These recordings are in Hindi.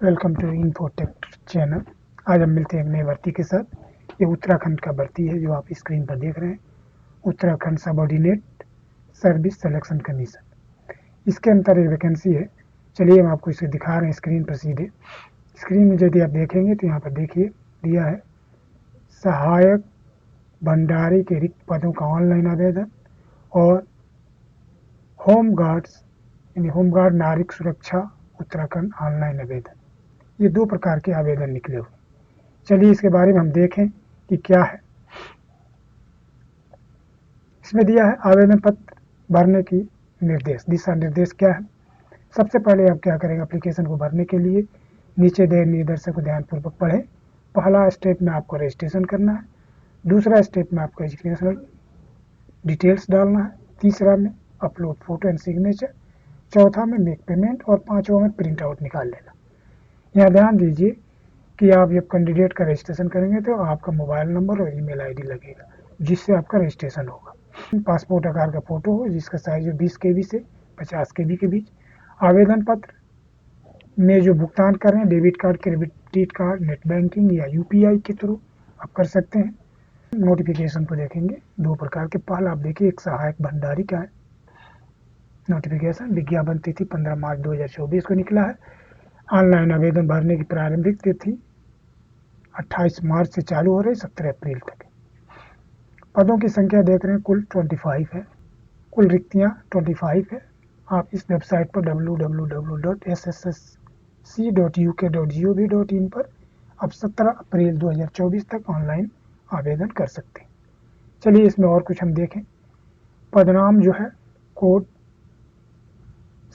Welcome to infotech channel. आज हम मिलते हैं एक नई भर्ती के साथ। ये उत्तराखंड का भर्ती है जो आप स्क्रीन पर देख रहे हैं। Uttarakhand subordinate service selection commission, इसके अंदर एक वैकेंसी है। चलिए हम आपको इसे दिखा रहे हैं स्क्रीन पर सीधे। स्क्रीन में यदि आप देखेंगे तो यहाँ पर देखिए दिया है सहायक भंडारी के रिक्त पदों का ऑनलाइन आवेदन और होम गार्ड्स यानी होम गार्ड नागरिक सुरक्षा उत्तराखंड ऑनलाइन आवेदन। ये दो प्रकार के आवेदन निकले हुए। चलिए इसके बारे में हम देखें कि क्या है। इसमें दिया है आवेदन पत्र भरने की निर्देश, दिशा निर्देश क्या है। सबसे पहले आप क्या करेंगे, एप्लीकेशन को भरने के लिए नीचे दे निर्देशों को ध्यानपूर्वक पढ़ें। पहला स्टेप में आपको रजिस्ट्रेशन करना है, दूसरा स्टेप में आपको एजुकेशनल डिटेल्स डालना है, तीसरा में अपलोड फोटो एंड सिग्नेचर, चौथा में मेक पेमेंट और पांचवा में प्रिंट आउट निकाल लेना। यहाँ ध्यान दीजिए कि आप जब कैंडिडेट का रजिस्ट्रेशन करेंगे तो आपका मोबाइल नंबर और ईमेल आईडी लगेगा जिससे आपका रजिस्ट्रेशन होगा। पासपोर्ट आकार का फोटो हो जिसका साइज हो 20 KB से 50 KB के बीच। आवेदन पत्र में जो भुगतान कर रहे हैं debit card, credit card, net banking या UPI के थ्रू आप कर सकते हैं। नोटिफिकेशन को देखेंगे दो प्रकार के। पहला आप देखिए एक सहायक भंडारी का है नोटिफिकेशन, विज्ञापन तिथि 15 मार्च 2024 को निकला है। ऑनलाइन आवेदन भरने की प्रारंभिक तिथि 28 मार्च से चालू हो रही 17 अप्रैल तक। पदों की संख्या देख रहे हैं कुल 25 है, कुल रिक्तियां 25 है। आप इस वेबसाइट पर www.ssc.uk.gov.in पर अब 17 अप्रैल 2024 तक ऑनलाइन आवेदन कर सकते हैं। चलिए इसमें और कुछ हम देखें। पदनाम जो है कोड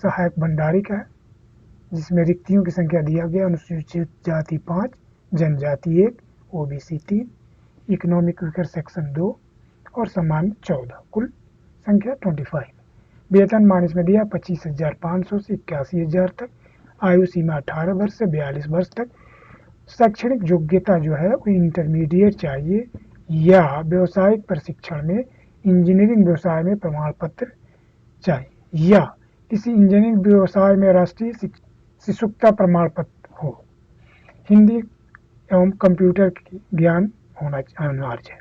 सहायक भंडारी का है जिसमें रिक्तियों की संख्या दिया गया अनुसूचित जाति 5, जनजाति 1, OBC 3, इकोनॉमिक वीकर सेक्शन 2 और सामान्य 14, कुल संख्या 25। वेतनमान इसमें दिया 25,500 से 81,000 तक। आयु सीमा 18 वर्ष से 42 वर्ष तक। शैक्षणिक योग्यता जो है वो इंटरमीडिएट चाहिए या व्यावसायिक प्रशिक्षण में इंजीनियरिंग व्यवसाय में प्रमाण पत्र चाहिए या किसी इंजीनियरिंग व्यवसाय में राष्ट्रीय शिक्षुता प्रमाण पत्र हो। हिंदी एवं कंप्यूटर ज्ञान होना अनिवार्य है।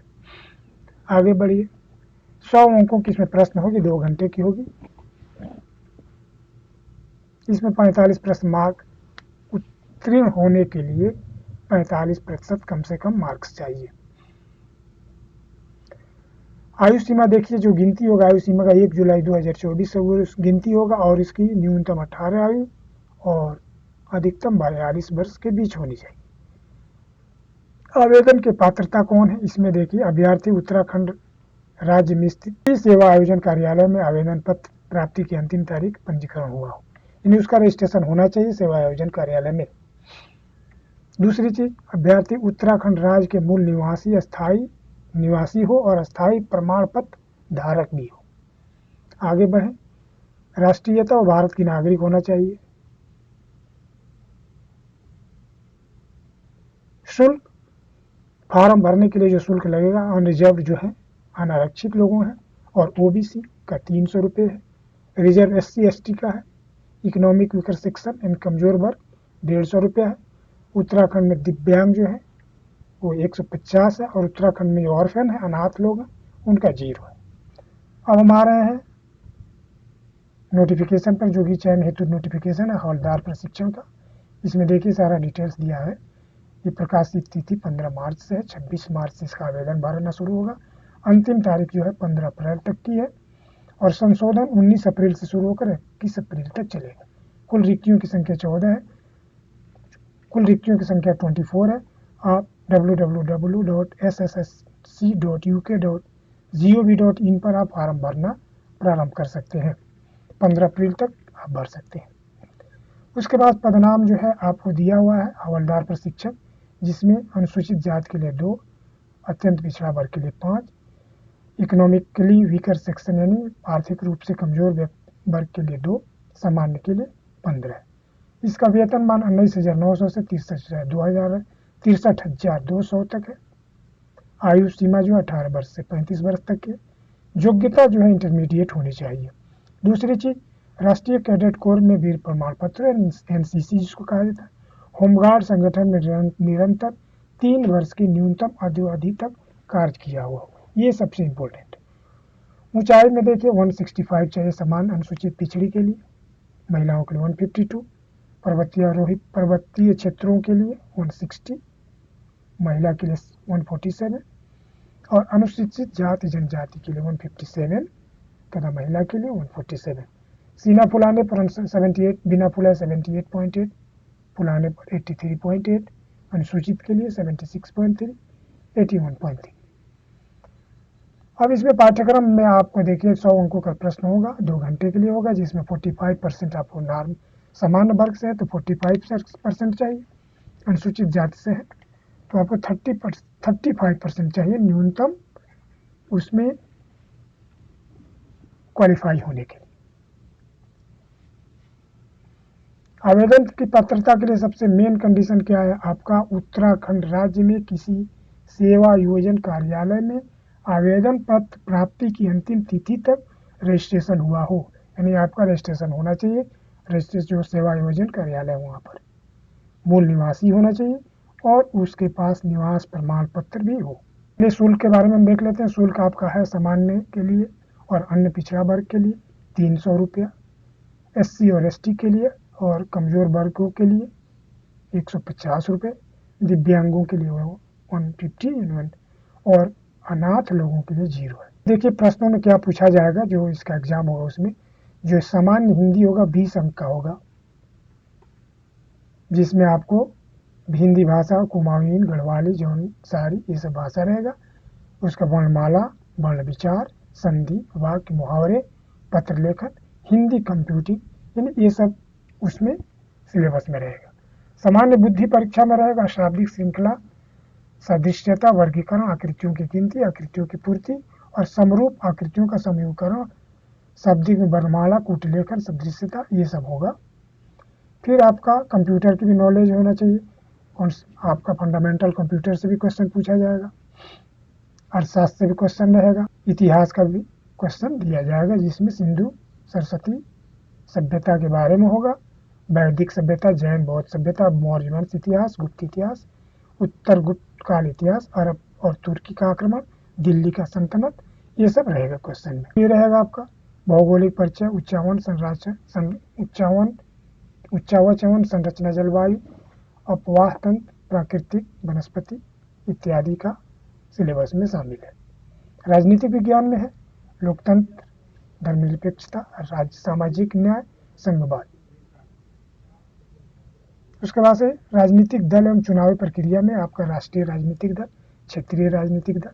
आगे बढ़िए। 100 अंकों की इसमें प्रश्न होगी, 2 घंटे की होगी। इसमें 45 प्रश्न मार्क उत्तीर्ण होने के लिए 45% कम से कम मार्क्स चाहिए। आयु सीमा देखिए, जो गिनती होगा आयु सीमा का 1 जुलाई 2024 से वो गिनती होगा और इसकी न्यूनतम 18 आयु और अधिकतम 42 वर्ष के बीच होनी चाहिए। आवेदन के पात्रता कौन है, इसमें देखिए अभ्यर्थी उत्तराखंड राज्य में स्थित सेवा आयोजन कार्यालय में आवेदन पत्र प्राप्ति की अंतिम तारीख पंजीकरण हुआ हो, यानी उसका रजिस्ट्रेशन होना चाहिए सेवा आयोजन कार्यालय में। दूसरी चीज, अभ्यर्थी उत्तराखंड राज्य के मूल निवासी अस्थायी निवासी हो और अस्थायी प्रमाण पत्र धारक भी हो। आगे बढ़े। राष्ट्रीयता और भारत की नागरिक होना चाहिए। शुल्क, फॉर्म भरने के लिए जो शुल्क लगेगा अनरिजर्व जो है अनारक्षित लोगों हैं और OBC का 300 रुपये है। रिजर्व SC/ST का है। इकोनॉमिक वीकर सेक्शन एंड कमजोर वर्ग 150 रुपये है। उत्तराखंड में दिव्यांग जो है वो 150 है और उत्तराखंड में जो ऑर्फन है अनाथ लोग हैं उनका 0 है। अब हम आ रहे हैं नोटिफिकेशन पर, जो कि चयन हेतु नोटिफिकेशन है हवलदार प्रशिक्षण का। इसमें देखिए सारा डिटेल्स दिया है। ये प्रकाशित तिथि 15 मार्च से है, 26 मार्च से इसका आवेदन भरना शुरू होगा। अंतिम तारीख जो है 15 अप्रैल तक की है और संशोधन 19 अप्रैल से शुरू होकर 21 अप्रैल तक चलेगा। कुल रिक्तियों की संख्या 14 है, कुल रिक्तियों की संख्या 24 है। आप www.ssc.uk.gov.in पर आप फॉर्म भरना प्रारंभ कर सकते हैं। 15 अप्रैल तक आप भर सकते हैं। उसके बाद पदनाम जो है आपको दिया हुआ है हवलदार प्रशिक्षक, जिसमें अनुसूचित जाति के लिए 2, अत्यंत पिछड़ा वर्ग के लिए 5, इकोनॉमिकली वीकर सेक्शन यानी आर्थिक रूप से कमजोर वर्ग के लिए 2, सामान्य के लिए 15 है। इसका वेतनमान 19,900 से 63,200 तक है। आयु सीमा जो 18 वर्ष से 35 वर्ष तक है। योग्यता जो है इंटरमीडिएट होनी चाहिए। दूसरी चीज, राष्ट्रीय कैडेट कोर में वीर प्रमाण पत्र NCC जिसको कहा जाता है होमगार्ड संगठन में निरंतर 3 वर्ष की न्यूनतम अवधि तक कार्य किया हुआ हो, ये सबसे इम्पोर्टेंट। ऊंचाई में देखिए 165 चाहिए समान अनुसूचित पिछड़ी के लिए, महिलाओं के लिए 152, पर्वतीय क्षेत्रों के लिए 160, महिला के लिए 147 और अनुसूचित जाति जनजाति के लिए 157 तथा महिला के लिए 147। सीना फुलाने पर 78, बिना फुलाए 78.8, फुलाने पर 83.8, अनुसूचित के लिए 76.3, 81.3। अब इसमें पाठ्यक्रम में आपको देखिए 100 अंकों का प्रश्न होगा, 2 घंटे के लिए होगा, जिसमें 45% आपको नॉर्म सामान्य वर्ग से है तो 45% चाहिए, अनुसूचित जाति से है तो आपको 35% चाहिए न्यूनतम उसमें क्वालिफाई होने के लिए। आवेदन की पात्रता के लिए सबसे मेन कंडीशन क्या है, आपका उत्तराखंड राज्य में किसी सेवा योजन कार्यालय में आवेदन पत्र प्राप्ति की अंतिम तिथि तक रजिस्ट्रेशन हुआ हो, यानी आपका रजिस्ट्रेशन होना चाहिए, रजिस्ट्रेशन जो सेवा योजन कार्यालय वहाँ पर मूल निवासी होना चाहिए और उसके पास निवास प्रमाण पत्र भी हो। ये शुल्क के बारे में हम देख लेते हैं। शुल्क आपका है सामान्य के लिए और अन्य पिछड़ा वर्ग के लिए 300 रुपया, SC और ST के लिए और कमज़ोर वर्गों के लिए 150 रुपये, दिव्यांगों के लिए 150 और अनाथ लोगों के लिए 0 है। देखिए प्रश्नों में क्या पूछा जाएगा, जो इसका एग्जाम होगा उसमें जो सामान्य हिंदी होगा 20 अंक का होगा, जिसमें आपको हिंदी भाषा कुमाऊनी, गढ़वाली, जौनसारी ये सब भाषा रहेगा। उसका वर्णमाला, वर्ण विचार, संधि, वाक्य, मुहावरे, पत्र लेखन, हिंदी कंप्यूटिंग, यानी ये सब उसमें सिलेबस में रहेगा। सामान्य बुद्धि परीक्षा में रहेगा शाब्दिक श्रृंखला, सदृश्यता, वर्गीकरण, आकृतियों की गिनती, आकृतियों की पूर्ति और समरूप आकृतियों का समूहीकरण, शाब्दिक में वर्णमाला, कूटलेखन, सदृश्यता, ये सब होगा। फिर आपका कंप्यूटर की भी नॉलेज होना चाहिए और आपका फंडामेंटल कंप्यूटर से भी क्वेश्चन पूछा जाएगा, अर्थशास्त्र से भी क्वेश्चन रहेगा, इतिहास का भी क्वेश्चन दिया जाएगा, जिसमें सिंधु सरस्वती सभ्यता के बारे में होगा, वैदिक सभ्यता, जैन बौद्ध सभ्यता, मौर्य वंश इतिहास, गुप्त इतिहास, उत्तर गुप्त काल इतिहास, अरब और तुर्की का आक्रमण, दिल्ली का सल्तनत, ये सब रहेगा क्वेश्चन में। ये रहेगा आपका भौगोलिक परिचय, उच्चावचवन, संरचना, जलवायु, अपवाह तंत्र, प्राकृतिक वनस्पति इत्यादि का सिलेबस में शामिल है। राजनीतिक विज्ञान में है लोकतंत्र, धर्मनिरपेक्षता, राज्य सामाजिक न्याय, संघवाद। उसके बाद से राजनीतिक दल एवं चुनावी प्रक्रिया में आपका राष्ट्रीय राजनीतिक दल, क्षेत्रीय राजनीतिक दल,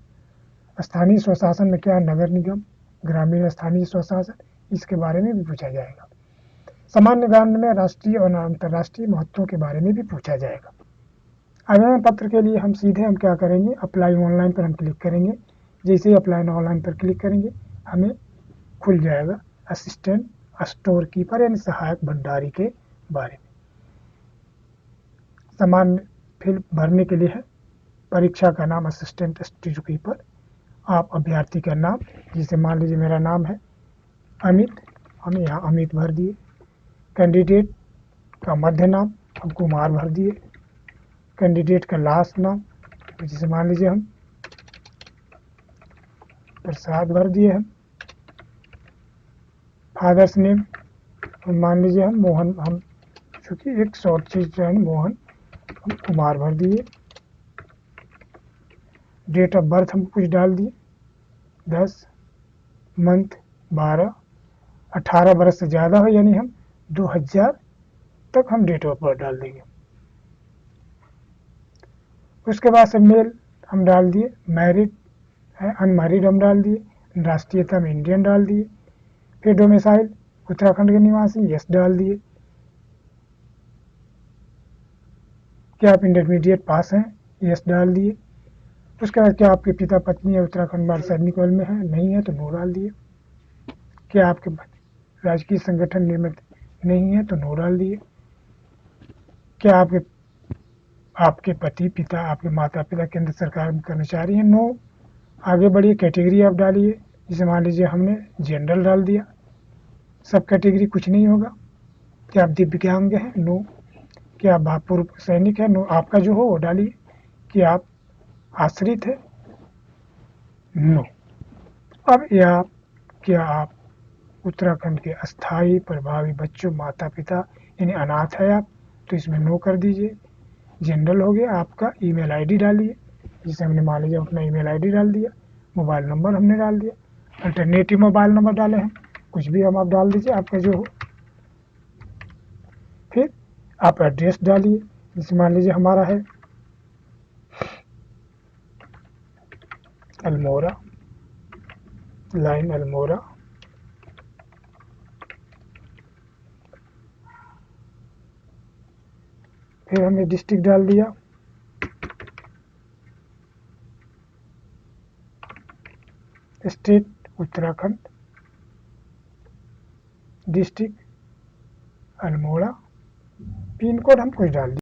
स्थानीय स्वशासन में क्या, नगर निगम, ग्रामीण स्थानीय स्वशासन, इसके बारे में भी पूछा जाएगा। सामान्य ज्ञान में राष्ट्रीय और अंतर्राष्ट्रीय महत्वों के बारे में भी पूछा जाएगा। आवेदन पत्र के लिए हम क्या करेंगे, अप्लाई ऑनलाइन पर हम क्लिक करेंगे। जैसे ही अप्लाई ऑनलाइन पर क्लिक करेंगे हमें खुल जाएगा असिस्टेंट स्टोर कीपर यानी सहायक भंडारी के बारे में। सामान्य फिल भरने के लिए है, परीक्षा का नाम असिस्टेंट स्टोर कीपर, आप अभ्यर्थी का नाम, जैसे मान लीजिए मेरा नाम है अमित, हमें यहाँ अमित भर दिए। कैंडिडेट का मध्य नाम हम कुमार भर दिए। कैंडिडेट का लास्ट नाम, जैसे मान लीजिए हम प्रसाद भर दिए हैं। फादर्स नेम मान लीजिए हम मोहन, हम चूँकि एक शॉर्ट चीज है मोहन, हम कुमार भर दिए। डेट ऑफ बर्थ हम कुछ डाल दिए 10, मंथ 12, 18 वर्ष से ज़्यादा हो यानी हम 2000 तक हम डेट ऑफ बर्थ डाल देंगे। उसके बाद से मेल हम डाल दिए, मैरिड है, अनमैरिड हम डाल दिए, राष्ट्रीयता में इंडियन डाल दिए। फिर डोमिसाइल उत्तराखंड के निवासी, यस डाल दिए। क्या आप इंटरमीडिएट पास हैं, यस डाल दिए। उसके बाद क्या आपके पिता पत्नी या उत्तराखंड बाल सैनिक बल में है, नहीं है तो नो डाल दिए। क्या आपके राजकीय संगठन नियमित नहीं है तो नो डाल दिए। क्या आपके पति पिता, आपके माता पिता केंद्र सरकार में कर्मचारी हैं, नो। आगे बढ़िए, कैटेगरी आप डालिए, जैसे मान लीजिए हमने जनरल डाल दिया, सब कैटेगरी कुछ नहीं होगा। क्या आप दिव्यांग हैं, नो। कि आप पूर्व सैनिक हैं, नो आपका जो हो वो डालिए। कि आप आश्रित है, नो। अब या क्या आप उत्तराखंड के अस्थायी प्रभावी बच्चों माता पिता यानी अनाथ है आप, तो इसमें नो कर दीजिए। जनरल हो गया, आपका ईमेल आईडी डालिए, जिसे हमने मान लीजिए अपना ईमेल आईडी डाल दिया, मोबाइल नंबर हमने डाल दिया, अल्टरनेटिव मोबाइल नंबर डाले हैं, कुछ भी हम आप डाल दीजिए आपका जो हो। फिर आप एड्रेस डालिए, जैसे मान लीजिए हमारा है अल्मोड़ा, लाइन अल्मोड़ा, फिर हमने डिस्ट्रिक्ट डाल दिया, state Uttarakhand, district Almora, pin code हम कुछ डाल दिया।